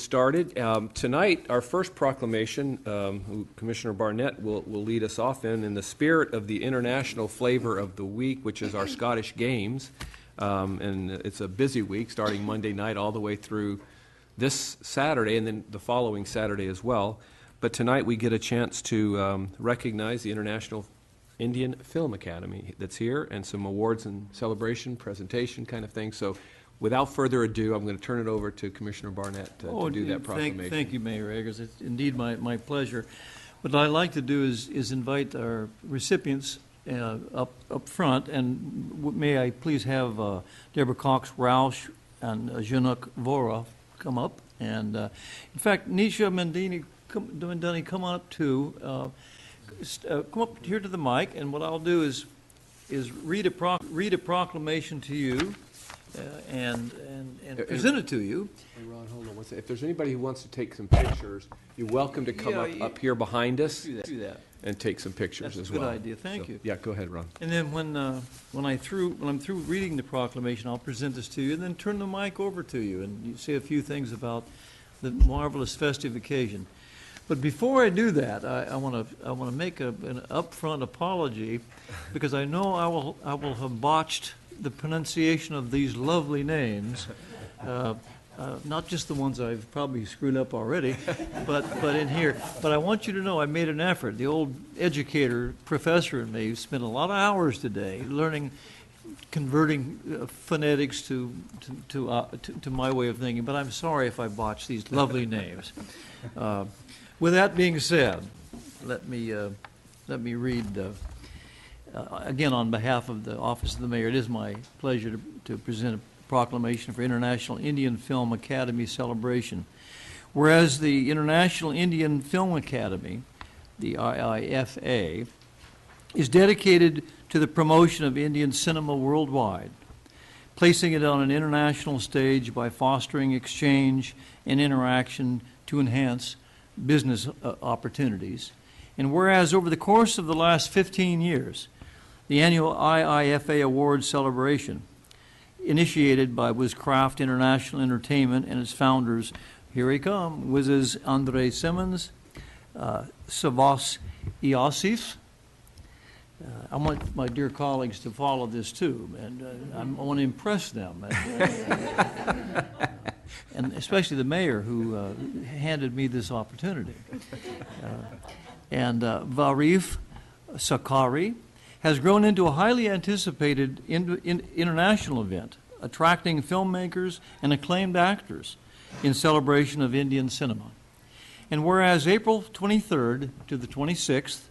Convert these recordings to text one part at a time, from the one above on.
started. Tonight, our first proclamation, who Commissioner Barnette will lead us off in the spirit of the international flavor of the week, which is our Scottish Games. And it's a busy week, starting Monday night all the way through this Saturday, and then the following Saturday as well. But tonight we get a chance to recognize the International Indian Film Academy that's here, and some awards and celebration, presentation kind of thing. So without further ado, I'm going to turn it over to Commissioner Barnette to do that proclamation. Thank you, Mayor Eggers. It's indeed my pleasure. What I'd like to do is invite our recipients up front, and may I please have Deborah Cox-Roush and Januk Vora come up. And in fact, Nisha Mendini, come on up too. Come up here to the mic, and what I'll do is read a proclamation to you and present it to you. Hey Ron, hold on one second. If there's anybody who wants to take some pictures, you're welcome to come up here behind us. Do that. And take some pictures as well. That's a good idea. Thank you. Yeah, go ahead, Ron. And then when I'm through reading the proclamation, I'll present this to you, and then turn the mic over to you, and you say a few things about the marvelous festive occasion. But before I do that, I want to make an upfront apology, because I know I will have botched the pronunciation of these lovely names. Not just the ones I've probably screwed up already, but in here. But I want you to know I made an effort. The old educator, professor in me, spent a lot of hours today learning, converting phonetics to my way of thinking. But I'm sorry if I botched these lovely names. With that being said, let me read again on behalf of the Office of the Mayor. It is my pleasure to present a proclamation for International Indian Film Academy celebration. Whereas the International Indian Film Academy, the IIFA, is dedicated to the promotion of Indian cinema worldwide, placing it on an international stage by fostering exchange and interaction to enhance business opportunities. And whereas over the course of the last 15 years, the annual IIFA Awards celebration, initiated by Wizcraft International Entertainment and its founders, here he come, Wiz's Andre Simmons, Savas Iosif. I want my dear colleagues to follow this too, and I want to impress them. And especially the mayor who handed me this opportunity. And Varif Sakari has grown into a highly anticipated international event, attracting filmmakers and acclaimed actors in celebration of Indian cinema. And whereas April 23rd to the 26th,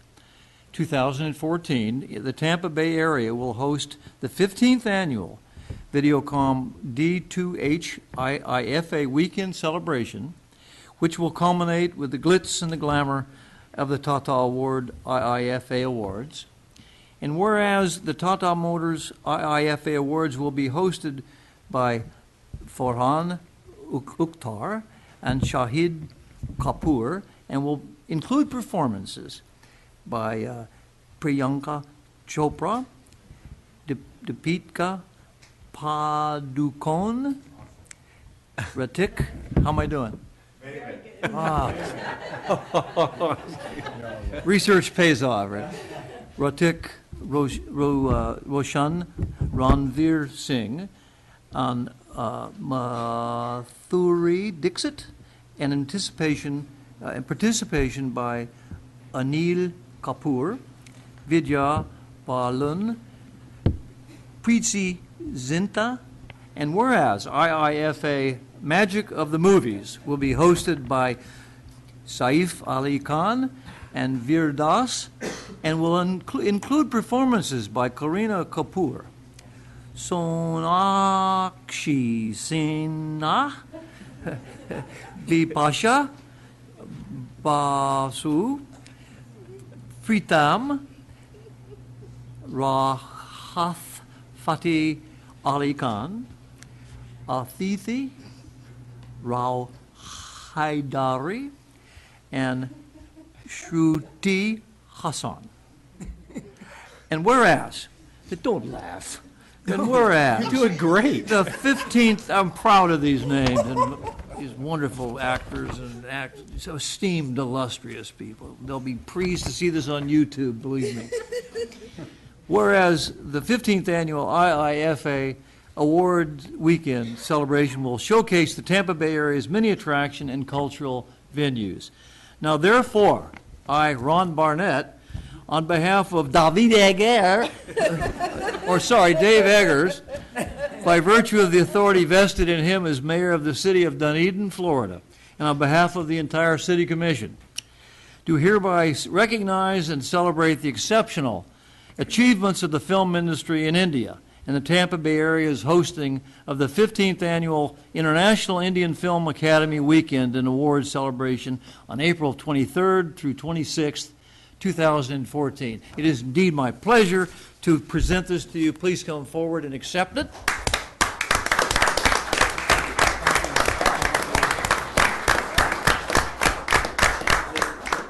2014, the Tampa Bay area will host the 15th annual Videocom D2H IIFA weekend celebration, which will culminate with the glitz and the glamour of the Tata Award IIFA Awards. And whereas the Tata Motors IIFA Awards will be hosted by Farhan Ukhtar and Shahid Kapoor, and will include performances by Priyanka Chopra, Deepika Padukone, Ratik. How am I doing? Research pays off, right? Ratik Roshan, Ranveer Singh, and Mathuri Dixit, and participation by Anil Kapoor, Vidya Balun, Preeti Zinta, and whereas IIFA Magic of the Movies will be hosted by Saif Ali Khan and Veer Das, and will include performances by Kareena Kapoor, Sonakshi Sinha, Bipasha Basu, Pritam, Rahat Fateh Ali Khan, Athithi, Rao Haidari, and Shruti Hassan. And whereas, don't laugh, and whereas, you're doing great. The 15th, I'm proud of these names, and these wonderful actors and so esteemed, illustrious people. They'll be pleased to see this on YouTube, believe me. Whereas the 15th annual IIFA Award Weekend celebration will showcase the Tampa Bay area's many attraction and cultural venues. Now, therefore, I, Ron Barnette, on behalf of Dave Eggers, by virtue of the authority vested in him as mayor of the city of Dunedin, Florida, and on behalf of the entire city commission, do hereby recognize and celebrate the exceptional achievements of the film industry in India and the Tampa Bay area's hosting of the 15th annual International Indian Film Academy Weekend and Awards celebration on April 23rd through 26th, 2014. It is indeed my pleasure to present this to you. Please come forward and accept it.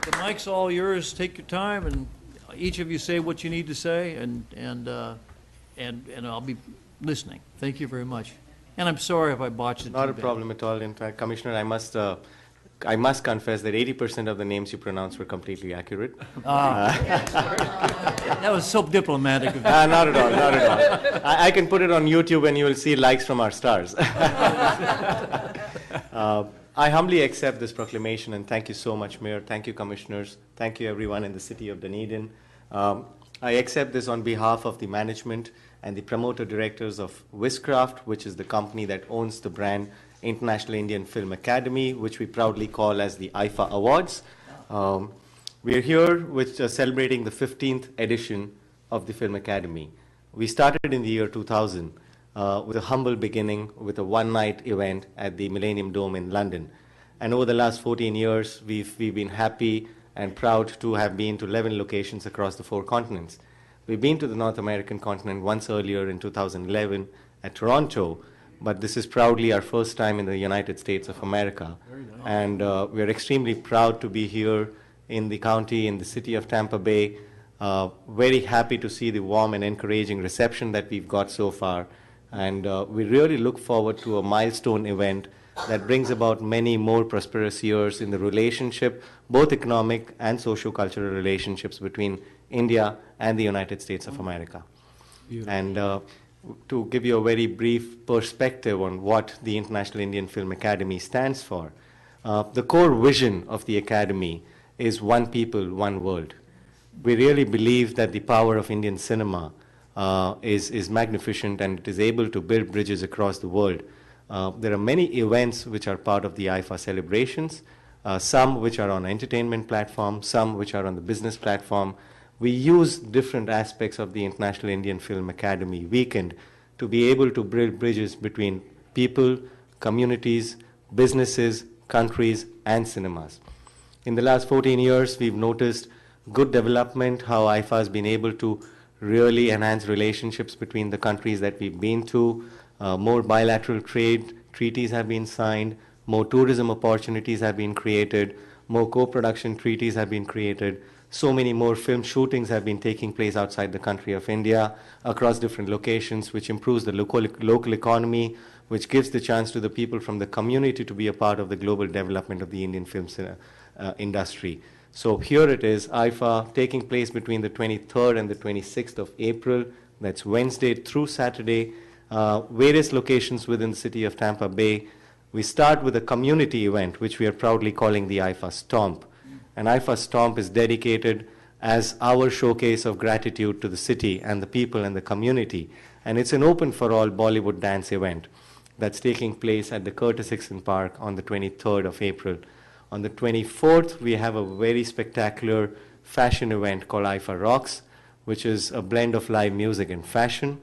The mic's all yours. Take your time, and each of you say what you need to say, and I'll be listening. Thank you very much. And I'm sorry if I botched it. Not a problem at all. In fact, Commissioner, I must confess that 80% of the names you pronounced were completely accurate. That was so diplomatic of you. Not at all, not at all. I can put it on YouTube and you will see likes from our stars. I humbly accept this proclamation, and thank you so much, Mayor. Thank you, Commissioners. Thank you, everyone in the city of Dunedin. I accept this on behalf of the management and the promoter directors of Wizcraft, which is the company that owns the brand International Indian Film Academy, which we proudly call as the IIFA Awards. We are here with celebrating the 15th edition of the Film Academy. We started in the year 2000 with a humble beginning with a one-night event at the Millennium Dome in London. And over the last 14 years, we've been happy and proud to have been to 11 locations across the 4 continents. We've been to the North American continent once earlier in 2011 at Toronto, but this is proudly our first time in the United States of America. Very nice. And we're extremely proud to be here in the county, in the city of Tampa Bay. Very happy to see the warm and encouraging reception that we've got so far. And we really look forward to a milestone event that brings about many more prosperous years in the relationship, both economic and socio-cultural relationships between India and the United States of America. Beautiful. And to give you a very brief perspective on what the International Indian Film Academy stands for, the core vision of the Academy is one people, one world. We really believe that the power of Indian cinema is magnificent, and it is able to build bridges across the world. There are many events which are part of the IIFA celebrations, some which are on entertainment platform, some which are on the business platform. We use different aspects of the International Indian Film Academy weekend to be able to build bridges between people, communities, businesses, countries, and cinemas. In the last 14 years, we've noticed good development, how IIFA has been able to really enhance relationships between the countries that we've been to. More bilateral trade treaties have been signed, more tourism opportunities have been created, more co-production treaties have been created. So many more film shootings have been taking place outside the country of India across different locations, which improves the local economy, which gives the chance to the people from the community to be a part of the global development of the Indian film industry. So here it is, IIFA, taking place between the 23rd and the 26th of April. That's Wednesday through Saturday. Various locations within the city of Tampa Bay. We start with a community event, which we are proudly calling the IIFA Stomp. And IIFA Stomp is dedicated as our showcase of gratitude to the city and the people and the community. And it's an open for all Bollywood dance event that's taking place at the Curtis Hickson Park on the 23rd of April. On the 24th, we have a very spectacular fashion event called IIFA Rocks, which is a blend of live music and fashion.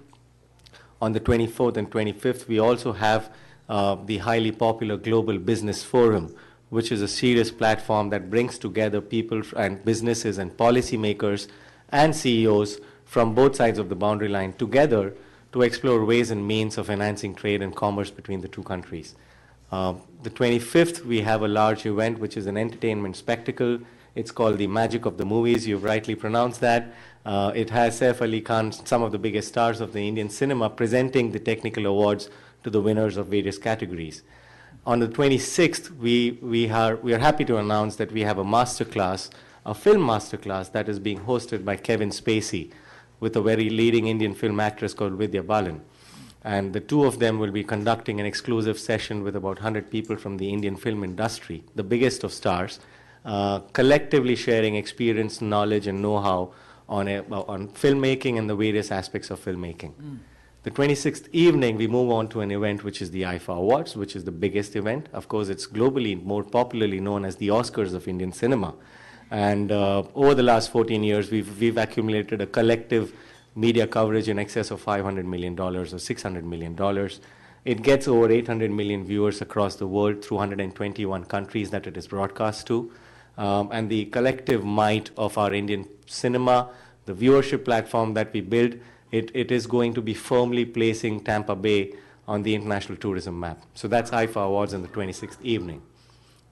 On the 24th and 25th, we also have the highly popular Global Business Forum, which is a serious platform that brings together people and businesses and policymakers and CEOs from both sides of the boundary line together to explore ways and means of enhancing trade and commerce between the two countries. The 25th, we have a large event, which is an entertainment spectacle. It's called the Magic of the Movies. You've rightly pronounced that. It has Saif Ali Khan, some of the biggest stars of the Indian cinema, presenting the technical awards to the winners of various categories. On the 26th, we are happy to announce that we have a masterclass, a film masterclass that is being hosted by Kevin Spacey with a very leading Indian film actress called Vidya Balan. And the two of them will be conducting an exclusive session with about 100 people from the Indian film industry, the biggest of stars, collectively sharing experience, knowledge, and know-how on filmmaking and the various aspects of filmmaking. The 26th evening, we move on to an event which is the IIFA Awards, which is the biggest event. Of course, it's globally more popularly known as the Oscars of Indian cinema. And over the last 14 years, we've accumulated a collective media coverage in excess of $500 million or $600 million. It gets over 800 million viewers across the world through 121 countries that it is broadcast to. And the collective might of our Indian cinema, the viewership platform that we build, it is going to be firmly placing Tampa Bay on the international tourism map. So that's IIFA Awards on the 26th evening.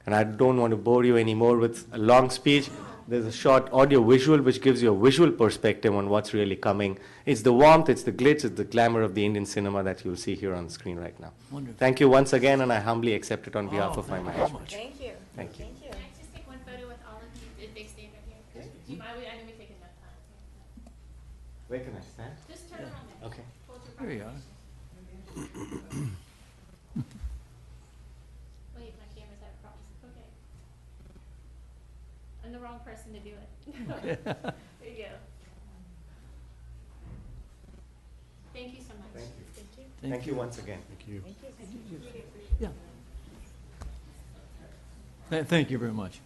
And I don't want to bore you anymore with a long speech. There's a short audio visual which gives you a visual perspective on what's really coming. It's the warmth, it's the glitz, it's the glamour of the Indian cinema that you'll see here on the screen right now. Wonderful. Thank you once again, and I humbly accept it on behalf of my Thank you so management. much. Thank you. Thank you. Thank you. Can I just take one photo with all of you if they stand up here? Do you mind? I know we take enough time. Where can I stand? Just turn around. Okay. Hold your There you are. proclamation. Wait, my camera's out of focus. Okay. I'm the wrong person to do it. There you go. Thank you so much. Thank you. Thank you. Thank you once again. Thank you. Yeah. Thank you very much.